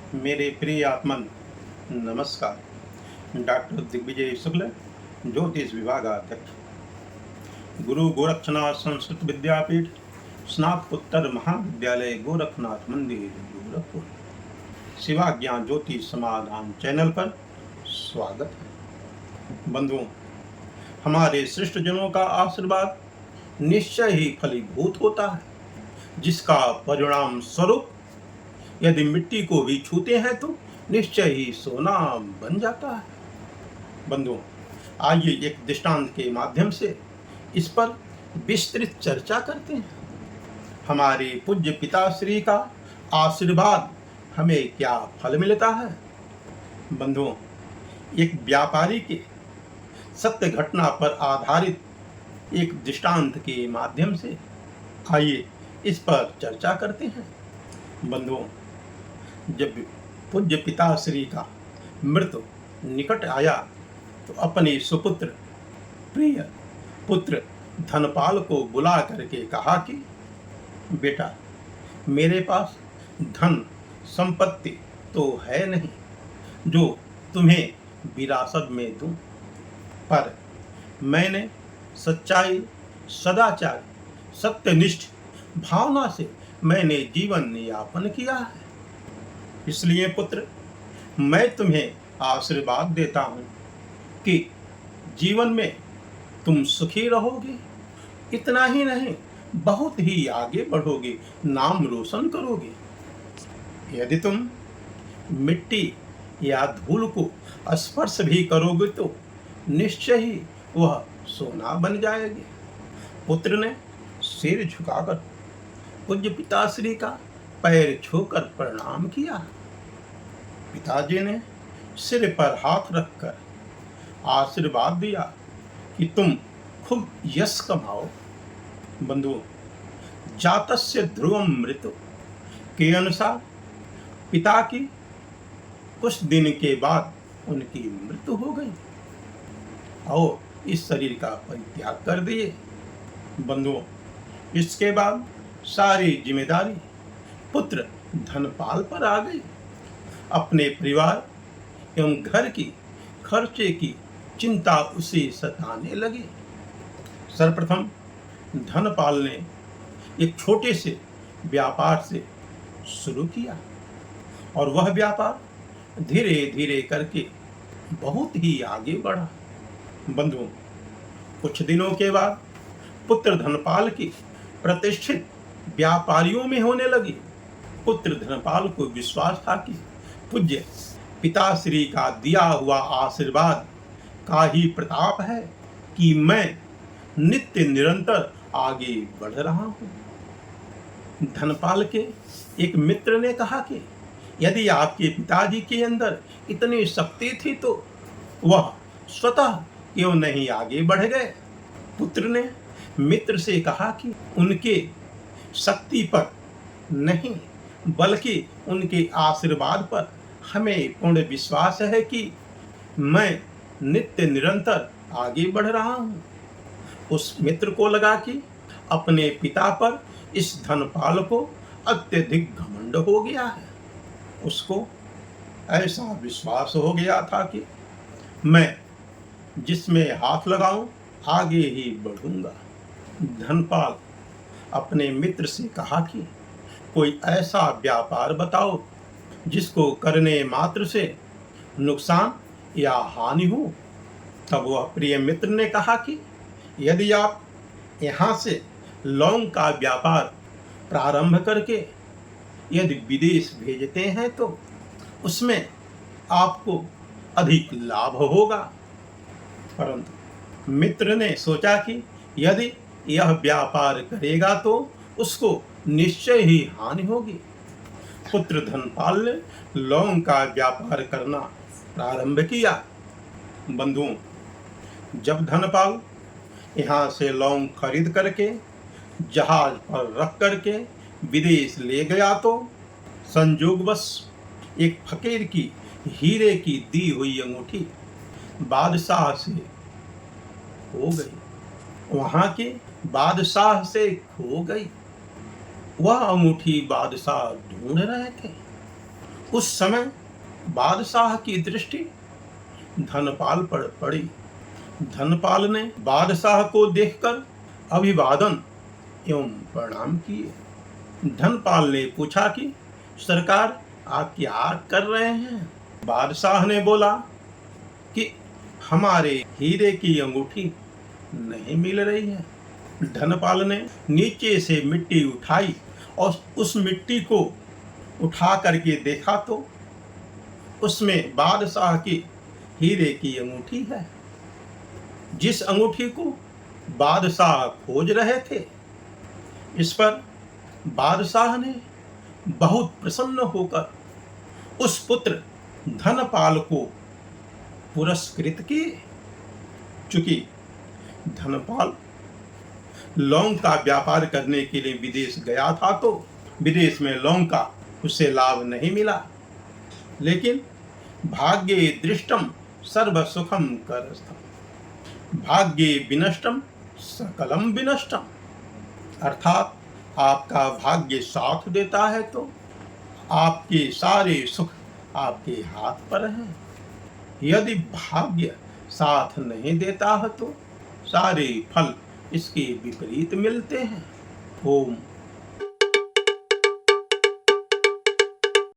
मेरे प्रिय आत्मन नमस्कार। डॉक्टर दिग्विजय शुक्ल, ज्योतिष विभागाध्यक्ष, गुरु गोरक्षनाथ संस्कृत विद्यापीठ, स्नातकोत्तर महाविद्यालय, गोरखनाथ मंदिर, गोरखपुर। शिवाज्ञान ज्योतिष समाधान चैनल पर स्वागत है। बंधुओं, हमारे श्रेष्ठ जनों का आशीर्वाद निश्चय ही फलीभूत होता है, जिसका परिणाम स्वरूप यदि मिट्टी को भी छूते हैं तो निश्चय ही सोना बन जाता है। बंधुओं, आइए एक दृष्टांत के माध्यम से इस पर विस्तृत चर्चा करते हैं। हमारे पूज्य पिताश्री का आशीर्वाद हमें क्या फल मिलता है। बंधुओं, एक व्यापारी के सत्य घटना पर आधारित एक दृष्टांत के माध्यम से आइए इस पर चर्चा करते हैं। बंधुओं, जब पूज्य पिताश्री का मृत्यु निकट आया तो अपने सुपुत्र प्रिय पुत्र धनपाल को बुला करके कहा कि बेटा, मेरे पास धन संपत्ति तो है नहीं जो तुम्हें विरासत में दूं, पर मैंने सच्चाई, सदाचार, सत्यनिष्ठ भावना से मैंने जीवन यापन किया है। इसलिए पुत्र, मैं तुम्हें आशीर्वाद देता हूँ कि जीवन में तुम सुखी रहोगे। इतना ही नहीं, बहुत ही आगे बढ़ोगे, नाम रोशन करोगे। यदि तुम मिट्टी या धूल को स्पर्श भी करोगे तो निश्चय ही वह सोना बन जाएगी। पुत्र ने सिर झुकाकर पूज्य पिताश्री का पैर छूकर प्रणाम किया। पिताजी ने सिर पर हाथ रखकर आशीर्वाद दिया कि तुम खूब यश कमाओ। बंधुओं, जातस्य ध्रुवम मृत्यु के अनुसार पिता की कुछ दिन के बाद उनकी मृत्यु हो गई और इस शरीर का परित्याग कर दिए। बंधुओं, इसके बाद सारी जिम्मेदारी पुत्र धनपाल पर आ गई। अपने परिवार एवं घर की खर्चे की चिंता उसे सताने लगी। सर्वप्रथम धनपाल ने एक छोटे से व्यापार से शुरू किया और वह व्यापार धीरे धीरे करके बहुत ही आगे बढ़ा। बंधुओं, कुछ दिनों के बाद पुत्र धनपाल की प्रतिष्ठित व्यापारियों में होने लगी। पुत्र धनपाल को विश्वास था कि पूज्य पिताश्री का दिया हुआ आशीर्वाद का ही प्रताप है कि मैं नित्य निरंतर आगे बढ़ रहा हूँ। धनपाल के एक मित्र ने कहा कि यदि आपके पिताजी के अंदर इतनी शक्ति थी तो वह स्वतः क्यों नहीं आगे बढ़ गए। पुत्र ने मित्र से कहा कि उनके शक्ति पर नहीं बल्कि उनके आशीर्वाद पर हमें पूर्ण विश्वास है कि मैं नित्य निरंतर आगे बढ़ रहा हूँ। उस मित्र को लगा कि अपने पिता पर इस धनपाल को अत्यधिक घमंड हो गया है। उसको ऐसा विश्वास हो गया था कि मैं जिसमें हाथ लगाऊं आगे ही बढ़ूंगा। धनपाल अपने मित्र से कहा कि कोई ऐसा व्यापार बताओ जिसको करने मात्र से नुकसान या हानि हो। तब वह प्रिय मित्र ने कहा कि यदि आप यहाँ से लौंग का व्यापार प्रारंभ करके यदि विदेश भेजते हैं तो उसमें आपको अधिक लाभ होगा। परंतु मित्र ने सोचा कि यदि यह व्यापार करेगा तो उसको निश्चय ही हानि होगी। पुत्र धनपाल ने लौंग का व्यापार करना प्रारंभ किया। बंधुओं, जब धनपाल यहाँ से लौंग खरीद करके जहाज पर रख करके विदेश ले गया तो संयोगवश एक फकीर की हीरे की दी हुई अंगूठी बादशाह से खो गई। वहाँ के बादशाह से खो गई। वह अंगूठी बादशाह ढूंढ रहे थे। उस समय बादशाह की दृष्टि धनपाल पर पड़ी। धनपाल ने बादशाह को देखकर अभिवादन एवं प्रणाम किए। धनपाल ने पूछा कि सरकार आप क्या कर रहे हैं? बादशाह ने बोला कि हमारे हीरे की अंगूठी नहीं मिल रही है। धनपाल ने नीचे से मिट्टी उठाई और उस मिट्टी को उठा करके देखा तो उसमें बादशाह की हीरे की अंगूठी है। जिस अंगूठी को बादशाह खोज रहे थे। इस पर बादशाह ने बहुत प्रसन्न होकर उस पुत्र धनपाल को पुरस्कृत किए। चूंकि धनपाल लौंग का व्यापार करने के लिए विदेश गया था तो विदेश में लौंग का उसे लाभ नहीं मिला। लेकिन भाग्ये दृष्टम सर्व सुखम करस्थम भाग्ये विनष्टम सकलम विनष्टम, अर्थात आपका भाग्य साथ देता है तो आपके सारे सुख आपके हाथ पर हैं। यदि भाग्य साथ नहीं देता है तो सारे फल इसके विपरीत मिलते हैं। ओम